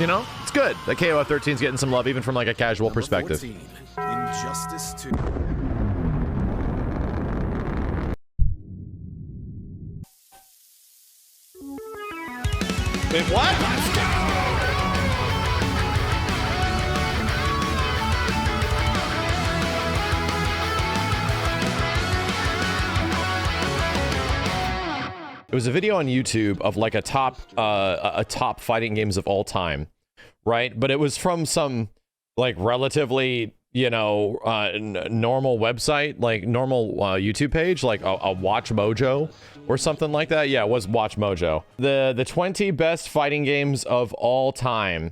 You know, it's good that KOF 13 is getting some love, even from like a casual perspective. 14, Injustice 2. Wait, what? Let's go! It was a video on YouTube of like a top fighting games of all time, right? But it was from some like relatively, you know, normal website, like normal YouTube page, like a WatchMojo or something like that. Yeah, it was WatchMojo. The 20 best fighting games of all time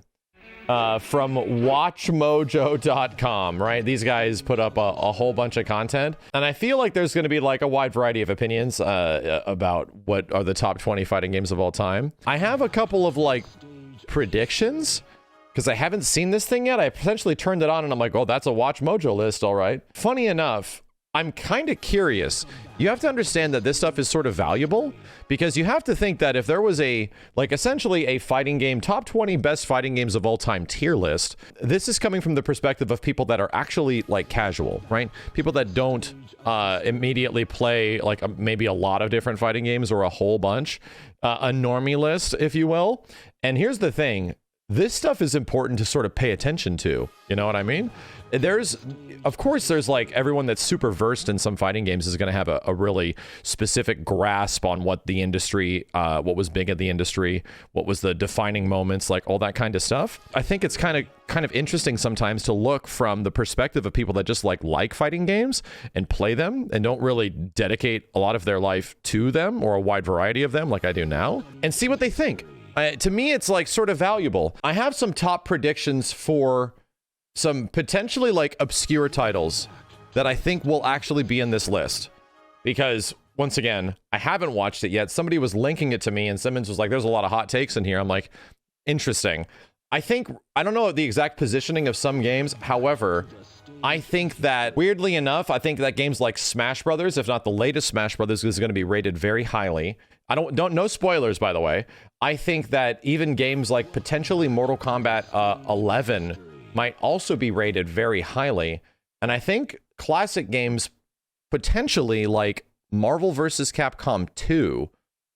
from WatchMojo.com, right? These guys put up a whole bunch of content, and I feel like there's going to be like a wide variety of opinions about what are the top 20 fighting games of all time. I have a couple of like predictions, because I haven't seen this thing yet. I potentially turned it on and I'm like, oh, that's a WatchMojo list, all right. Funny enough, I'm kind of curious. You have to understand that this stuff is sort of valuable, because you have to think that if there was a, like, essentially a fighting game, top 20 best fighting games of all time tier list, this is coming from the perspective of people that are actually, like, casual, right? People that don't immediately play, like, maybe a lot of different fighting games or a whole bunch. A normie list, if you will. And here's the thing. This stuff is important to sort of pay attention to. You know what I mean? There's, of course, there's like everyone that's super versed in some fighting games is going to have a really specific grasp on what the industry, what was big in the industry, what was the defining moments, like all that kind of stuff. I think it's kind of interesting sometimes to look from the perspective of people that just like fighting games and play them and don't really dedicate a lot of their life to them or a wide variety of them like I do now, and see what they think. To me, it's like sort of valuable. I have some top predictions for some potentially like obscure titles that I think will actually be in this list, because once again, I haven't watched it yet. Somebody was linking it to me and Simmons was like, there's a lot of hot takes in here. I'm like, interesting. I don't know the exact positioning of some games. However, I think that weirdly enough, I think that games like Smash Brothers, if not the latest Smash Brothers, is going to be rated very highly. I don't no spoilers, by the way. I think that even games like potentially Mortal Kombat 11 might also be rated very highly. And I think classic games potentially like Marvel vs. Capcom 2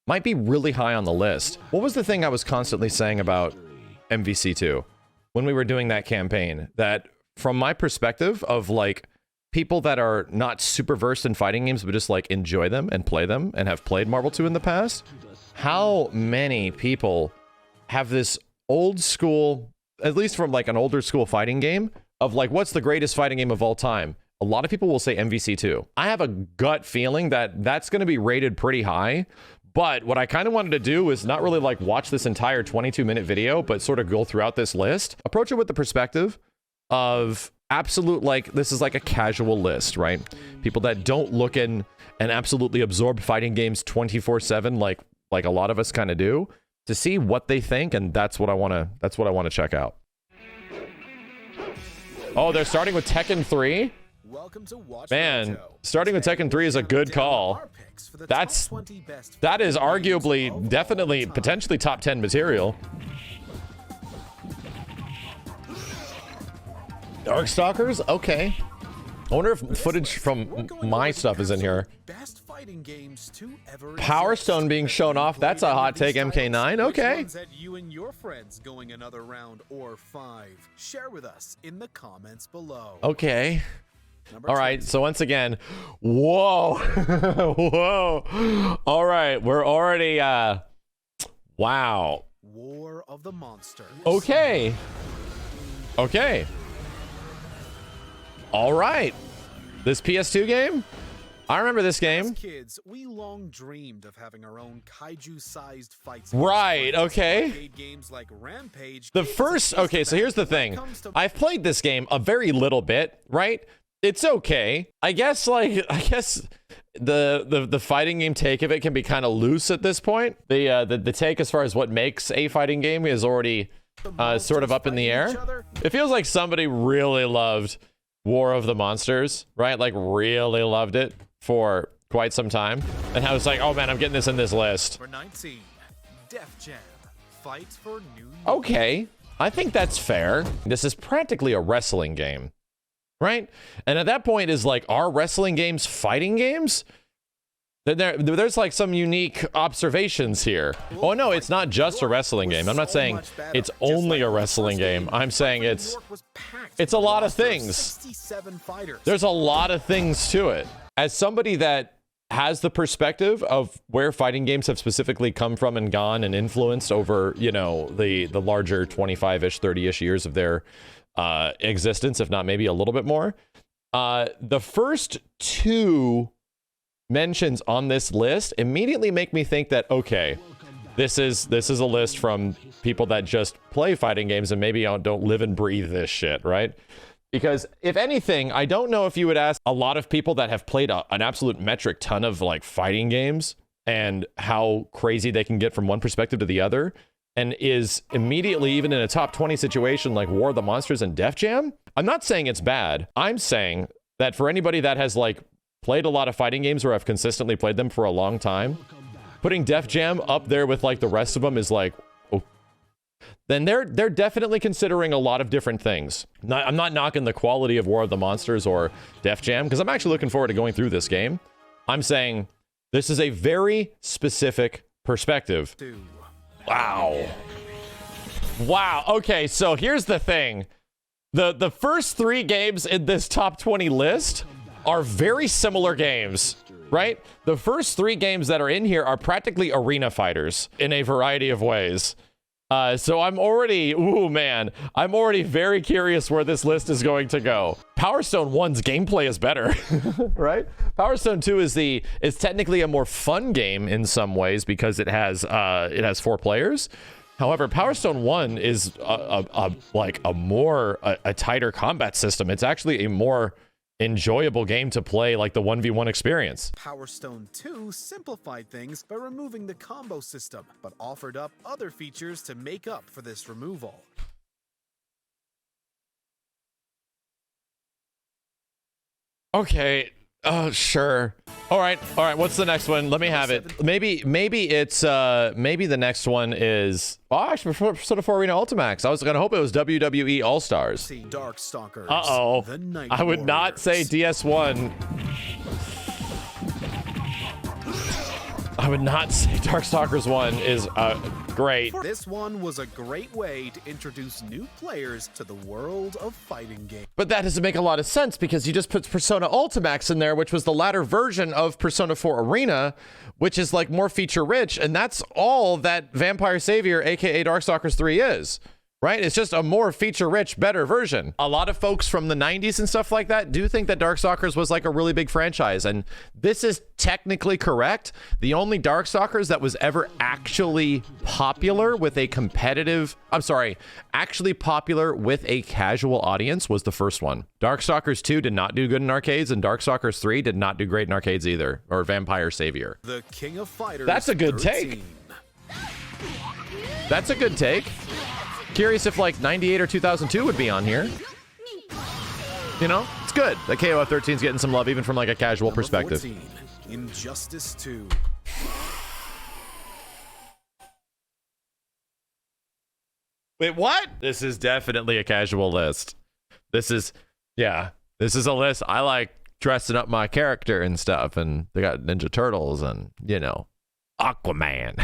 might be really high on the list. What was the thing I was constantly saying about MVC2 when we were doing that campaign? That from my perspective of like people that are not super versed in fighting games, but just like enjoy them and play them and have played Marvel 2 in the past, how many people have this old school, at least from like an older school fighting game, of like, what's the greatest fighting game of all time? A lot of people will say MVC2. I have a gut feeling that that's going to be rated pretty high. But what I kind of wanted to do is not really like watch this entire 22-minute video, but sort of go throughout this list, approach it with the perspective of absolute, like, this is like a casual list, right? People that don't look in and absolutely absorb fighting games 24/7 like a lot of us kind of do, to see what they think, and that's what I want to check out. Oh, they're starting with Tekken 3? Man, starting with Tekken 3 is a good call. That is arguably, definitely, potentially top 10 material. Darkstalkers? Okay. I wonder if footage from my stuff is in here. Power Stone being shown off. That's a hot take, MK9. Okay. You and your friends going another round or 5. Share with us in the comments below. Okay. All right, so once again, whoa. Whoa. All right, we're already wow. War of the Monsters. Okay. Okay. All right. This PS2 game? I remember this game. As kids, we long dreamed of having our own kaiju-sized fights. Right, okay. Games like Rampage. The first, okay, so here's the thing. I've played this game a very little bit, right? It's okay. I guess the fighting game take of it can be kind of loose at this point. The take as far as what makes a fighting game is already sort of up in the air. It feels like somebody really loved War of the Monsters, right? Like really loved it for quite some time. And I was like, oh man, I'm getting this in this list. For 19, Def Jam, Fight for New York. Okay. I think that's fair. This is practically a wrestling game, right? And at that point is like, are wrestling games fighting games? There's like some unique observations here. Oh no, it's not just a wrestling game. I'm not saying it's only a wrestling game. I'm saying it's a lot of things. There's a lot of things to it. As somebody that has the perspective of where fighting games have specifically come from and gone and influenced over, you know, the larger 25-ish, 30-ish years of their existence, if not maybe a little bit more, the first two mentions on this list immediately make me think that, okay, this is a list from people that just play fighting games and maybe don't live and breathe this shit, right? Because if anything, I don't know if you would ask a lot of people that have played an absolute metric ton of like fighting games and how crazy they can get from one perspective to the other, and is immediately even in a top 20 situation like War of the Monsters and Def Jam. I'm not saying it's bad. I'm saying that for anybody that has like played a lot of fighting games or have consistently played them for a long time, putting Def Jam up there with like the rest of them is like, oh, then they're definitely considering a lot of different things. I'm not knocking the quality of War of the Monsters or Def Jam, because I'm actually looking forward to going through this game. I'm saying this is a very specific perspective. Wow. Wow. Okay, so here's the thing. The first three games in this top 20 list are very similar games, right? The first three games that are in here are practically arena fighters in a variety of ways. So I'm already, ooh man, I'm already very curious where this list is going to go. Power Stone 1's gameplay is better, right? Power Stone 2 is technically a more fun game in some ways because it has 4 players. However, Power Stone 1 is a tighter combat system. It's actually a more enjoyable game to play, like the 1v1 experience. Power Stone 2 simplified things by removing the combo system, but offered up other features to make up for this removal. Okay. Oh, sure. All right. What's the next one? Let me have it. Maybe the next one is, oh, actually, Persona 4 Arena Ultimax. I was gonna hope it was WWE All Stars. Darkstalkers. Uh-oh. I would not say DS1. I would not say Darkstalkers 1 is great. This one was a great way to introduce new players to the world of fighting games. But that doesn't make a lot of sense because you just put Persona Ultimax in there, which was the latter version of Persona 4 Arena, which is like more feature rich, and that's all that Vampire Savior, aka Darkstalkers 3 is. Right? It's just a more feature-rich, better version. A lot of folks from the 90s and stuff like that do think that Darkstalkers was like a really big franchise, and this is technically correct. The only Darkstalkers that was ever actually popular with a actually popular with a casual audience was the first one. Darkstalkers 2 did not do good in arcades, and Darkstalkers 3 did not do great in arcades either, or Vampire Savior. The King of Fighters. That's a good 13. take. That's a good take. Curious if like 98 or 2002 would be on here. You know, it's good that KOF 13 is getting some love even from like a casual perspective. 14, Injustice 2. Wait, what? This is definitely a casual list. This is a list. I like dressing up my character and stuff, and they got Ninja Turtles and, you know, Aquaman.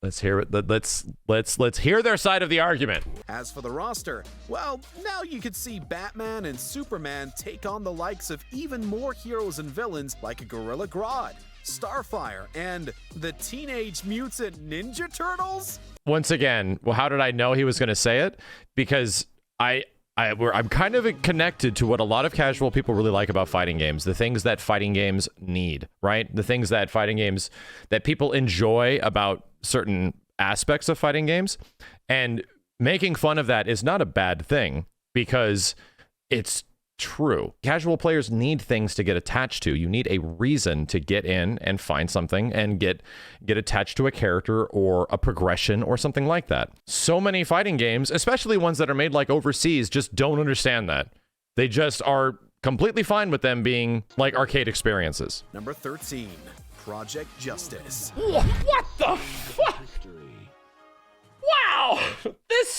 Let's hear it. Let's hear their side of the argument. As for the roster, well, now you could see Batman and Superman take on the likes of even more heroes and villains like Gorilla Grodd, Starfire, and the Teenage Mutant Ninja Turtles. Once again, well, how did I know he was going to say it? Because I'm kind of connected to what a lot of casual people really like about fighting games, the things that fighting games need, right? The things that fighting games that people enjoy about certain aspects of fighting games, and making fun of that is not a bad thing because it's true. Casual players need things to get attached to. You need a reason to get in and find something and get attached to a character or a progression or something like that. So many fighting games, especially ones that are made like overseas, just don't understand that. They just are completely fine with them being like arcade experiences. Number 13, Project Justice. What the fuck? Wow!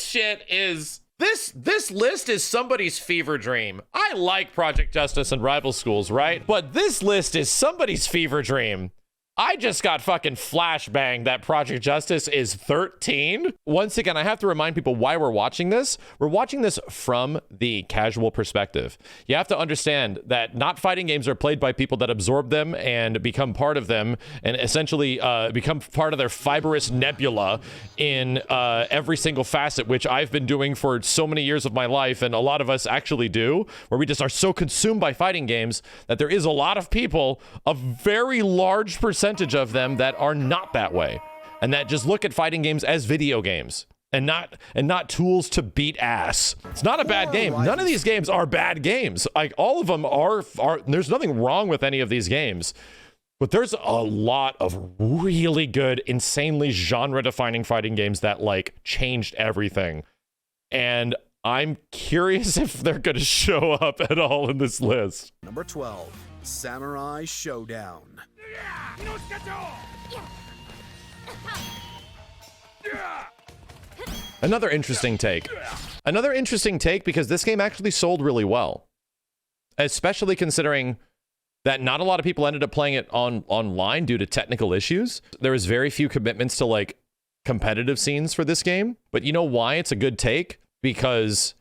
shit is... This list is somebody's fever dream. I like Project Justice and Rival Schools, right? But this list is somebody's fever dream. I just got fucking flashbanged that Project Justice is 13. Once again, I have to remind people why we're watching this. We're watching this from the casual perspective. You have to understand that not fighting games are played by people that absorb them and become part of them and essentially become part of their fibrous nebula in every single facet, which I've been doing for so many years of my life, and a lot of us actually do, where we just are so consumed by fighting games that there is a lot of people, a very large percentage of them, that are not that way and that just look at fighting games as video games and not tools to beat ass. It's not a bad game. None of these games are bad games. Like, all of them are there's nothing wrong with any of these games, but there's a lot of really good, insanely genre defining fighting games that like changed everything, and I'm curious if they're going to show up at all in this list. Number 12, Samurai Showdown. Another interesting take. Another interesting take because this game actually sold really well. Especially considering that not a lot of people ended up playing it online due to technical issues. There was very few commitments to like competitive scenes for this game. But you know why it's a good take? Because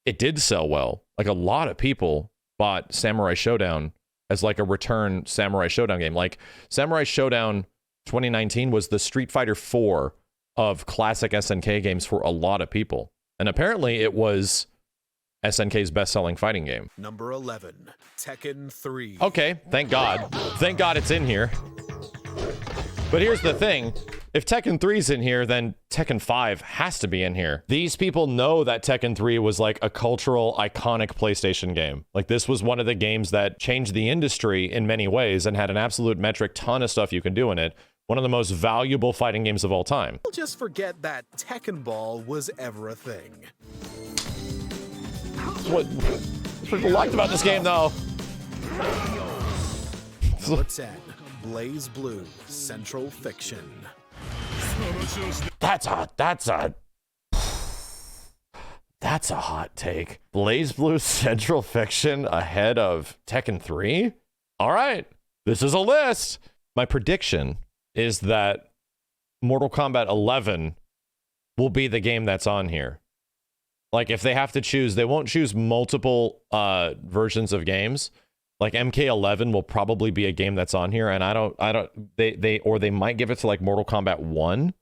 it did sell well. Like, a lot of people bought Samurai Showdown as like a return Samurai Showdown game. Like, Samurai Showdown 2019 was the Street Fighter 4 of classic SNK games for a lot of people. And apparently it was SNK's best-selling fighting game. Number 11, Tekken 3. Okay, thank God. Thank God it's in here. But here's the thing. If Tekken 3's in here, then Tekken 5 has to be in here. These people know that Tekken 3 was like a cultural, iconic PlayStation game. Like, this was one of the games that changed the industry in many ways and had an absolute metric ton of stuff you can do in it. One of the most valuable fighting games of all time. We'll just forget that Tekken Ball was ever a thing. What people liked about this game, though. Number 10, BLAZBLUE, Central Fiction. That's a hot take. BLAZBLUE Central Fiction ahead of Tekken 3? All right, this is a list. My prediction is that Mortal Kombat 11 will be the game that's on here. Like, if they have to choose, they won't choose multiple versions of games. Like, MK11 will probably be a game that's on here, and they might give it to like Mortal Kombat 1,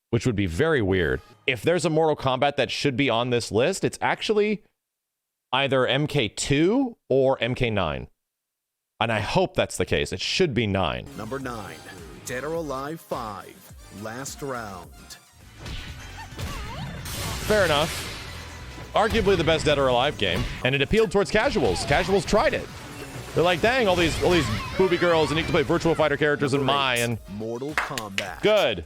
which would be very weird. If there's a Mortal Kombat that should be on this list, it's actually either MK2 or MK9. And I hope that's the case. It should be 9. Number 9, Dead or Alive 5, Last Round. Fair enough. Arguably the best Dead or Alive game, and it appealed towards casuals. Casuals tried it. They're like, dang, all these booby girls, and you can play Virtual Fighter characters in my, and Mortal Kombat. Good.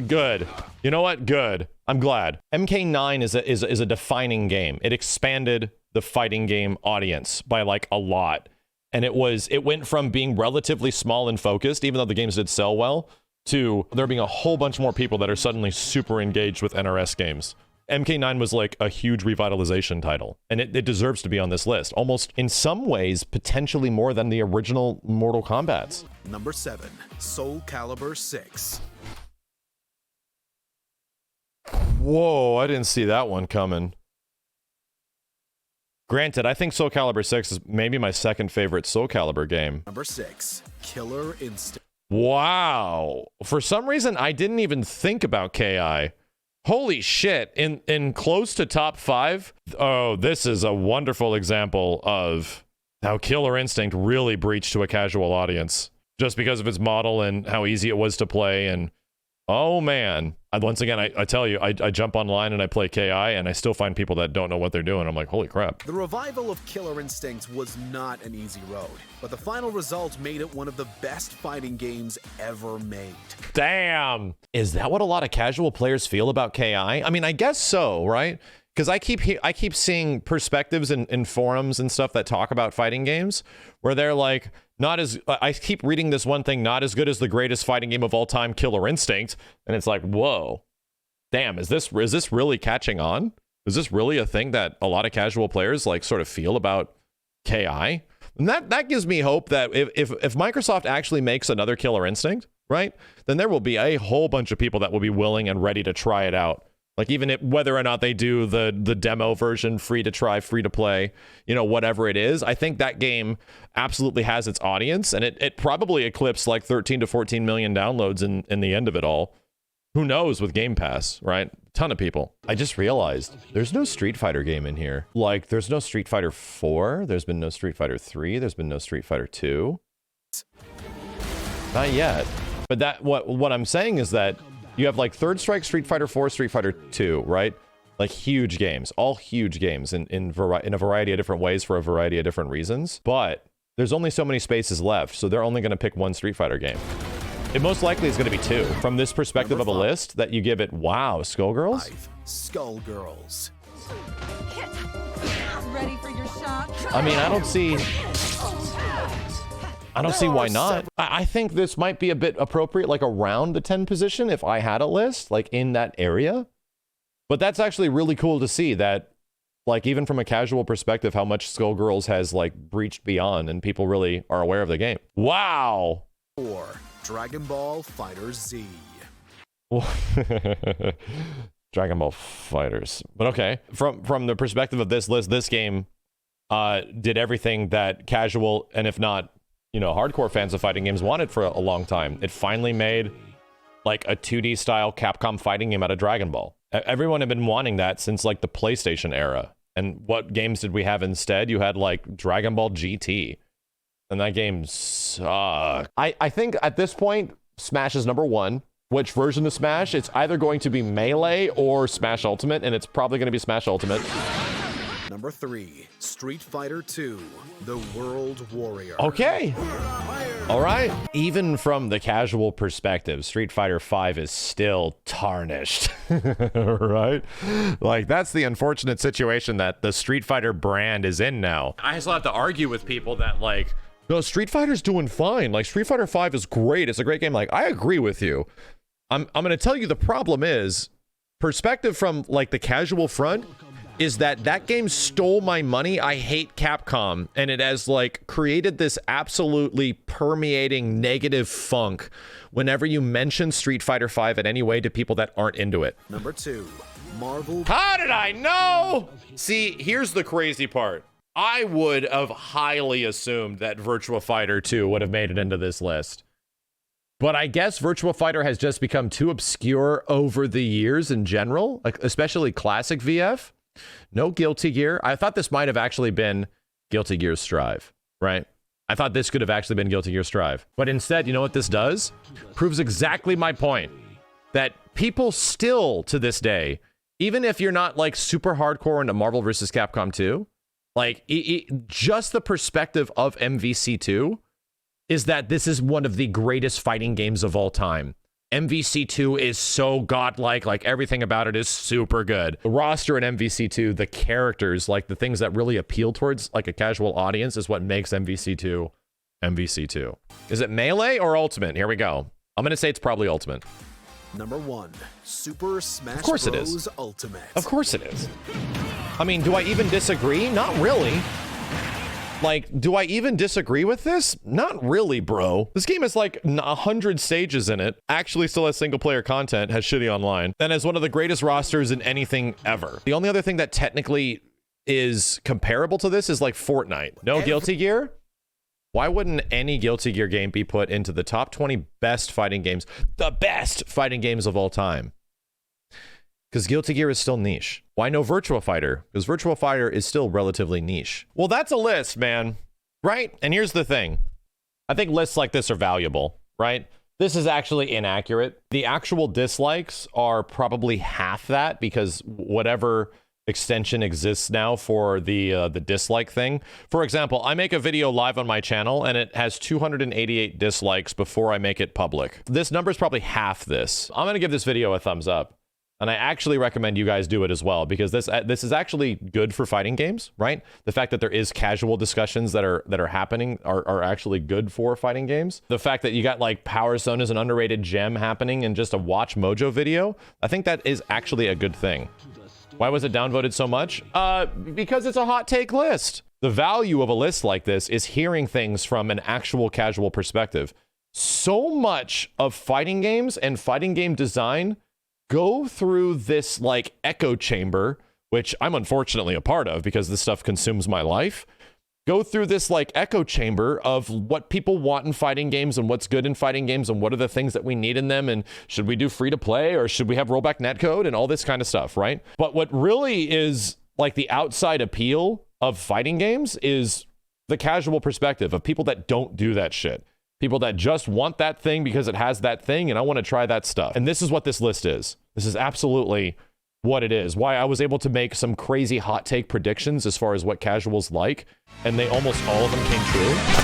Good. You know what? Good. I'm glad. MK9 is a defining game. It expanded the fighting game audience by like a lot, and it went from being relatively small and focused, even though the games did sell well, to there being a whole bunch more people that are suddenly super engaged with NRS games. MK9 was like a huge revitalization title, and it deserves to be on this list. Almost, in some ways, potentially more than the original Mortal Kombats. Number 7, Soul Calibur 6. Whoa, I didn't see that one coming. Granted, I think Soul Calibur 6 is maybe my second favorite Soul Calibur game. Number 6, Killer Instinct. Wow. For some reason, I didn't even think about KI. Holy shit, in close to top 5, oh, this is a wonderful example of how Killer Instinct really breached to a casual audience. Just because of its model and how easy it was to play, and oh man. Once again, I tell you, I jump online and I play KI, and I still find people that don't know what they're doing. I'm like, holy crap. The revival of Killer Instinct was not an easy road, but the final result made it one of the best fighting games ever made. Damn. Is that what a lot of casual players feel about KI? I mean, I guess so, right? Because I keep seeing perspectives in forums and stuff that talk about fighting games where they're like, I keep reading this one thing, not as good as the greatest fighting game of all time, Killer Instinct. And it's like, whoa, damn, is this really catching on? Is this really a thing that a lot of casual players like sort of feel about KI? And that gives me hope that if Microsoft actually makes another Killer Instinct, right, then there will be a whole bunch of people that will be willing and ready to try it out. Like even whether or not they do the demo version, free to try, free to play, you know, whatever it is, I think that game absolutely has its audience, and it probably eclipsed like 13 to 14 million downloads in the end of it all. Who knows with Game Pass, right? Ton of people. I just realized there's no Street Fighter game in here. Like there's no Street Fighter 4, there's been no Street Fighter 3, there's been no Street Fighter 2. Not yet. But what I'm saying is that you have like Third Strike, Street Fighter 4, Street Fighter 2, right? Like huge games, all huge games in a variety of different ways for a variety of different reasons. But there's only so many spaces left, so they're only going to pick one Street Fighter game. It most likely is going to be 2. From this perspective of a list that you give it, wow, Skullgirls? Skullgirls. Ready for your shot? I mean, I don't see why not. I think this might be a bit appropriate, like around the 10 position if I had a list, like in that area. But that's actually really cool to see that, like even from a casual perspective, how much Skullgirls has like breached beyond and people really are aware of the game. Wow. 4. Dragon Ball FighterZ. Dragon Ball FighterZ. But okay, from the perspective of this list, this game did everything that casual and if not, you know, hardcore fans of fighting games wanted for a long time. It finally made like a 2D style Capcom fighting game out of Dragon Ball. Everyone had been wanting that since like the PlayStation era. And what games did we have instead? You had like Dragon Ball GT. And that game sucked. I think at this point, Smash is number 1. Which version of Smash? It's either going to be Melee or Smash Ultimate, and it's probably going to be Smash Ultimate. Number 3, Street Fighter 2, The World Warrior. Okay. All right. Even from the casual perspective, Street Fighter 5 is still tarnished, right? Like, that's the unfortunate situation that the Street Fighter brand is in now. I still have to argue with people that, like, no, Street Fighter's doing fine. Like, Street Fighter 5 is great. It's a great game. Like, I agree with you. I'm going to tell you the problem is, perspective from, like, the casual front, is that game stole my money. I hate Capcom, and it has like created this absolutely permeating negative funk whenever you mention Street Fighter 5 in any way to people that aren't into it. Number 2, Marvel. How did I know? See, here's the crazy part. I would have highly assumed that Virtua Fighter 2 would have made it into this list. But I guess Virtua Fighter has just become too obscure over the years in general, like especially classic VF. No Guilty Gear. I thought this might have actually been Guilty Gear Strive, right? I thought this could have actually been Guilty Gear Strive. But instead, you know what this does? Proves exactly my point. That people still, to this day, even if you're not like super hardcore into Marvel vs. Capcom 2, like just the perspective of MVC2 is that this is one of the greatest fighting games of all time. MVC2 is so godlike, like everything about it is super good. The roster in MVC2, the characters, like the things that really appeal towards like a casual audience is what makes MVC2 MVC2. Is it Melee or Ultimate? Here we go. I'm gonna say it's probably Ultimate. Number 1, Super Smash Of course Bros. It is. Ultimate. Of course it is. I mean, do I even disagree? Not really. Like, do I even disagree with this? Not really, bro. This game has like 100 stages in it, actually still has single player content, has shitty online, and has one of the greatest rosters in anything ever. The only other thing that technically is comparable to this is like Fortnite. No Guilty Gear? Why wouldn't any Guilty Gear game be put into the top 20 best fighting games, the best fighting games of all time? Because Guilty Gear is still niche. Why no Virtua Fighter? Because Virtua Fighter is still relatively niche. Well, that's a list, man. Right? And here's the thing. I think lists like this are valuable, right? This is actually inaccurate. The actual dislikes are probably half that because whatever extension exists now for the dislike thing. For example, I make a video live on my channel and it has 288 dislikes before I make it public. This number is probably half this. I'm going to give this video a thumbs up. And I actually recommend you guys do it as well, because this is actually good for fighting games, right? The fact that there is casual discussions that are happening are actually good for fighting games. The fact that you got like Power Stone as an underrated gem happening in just a WatchMojo video, I think that is actually a good thing. Why was it downvoted so much? Because it's a hot take list. The value of a list like this is hearing things from an actual casual perspective. So much of fighting games and fighting game design go through this like echo chamber, which I'm unfortunately a part of because this stuff consumes my life. Go through this like echo chamber of what people want in fighting games and what's good in fighting games and what are the things that we need in them, and should we do free to play or should we have rollback netcode and all this kind of stuff, right? But what really is like the outside appeal of fighting games is the casual perspective of people that don't do that shit. People that just want that thing because it has that thing, and I want to try that stuff. And this is what this list is. This is absolutely what it is. Why I was able to make some crazy hot take predictions as far as what casuals like, and they almost all of them came true.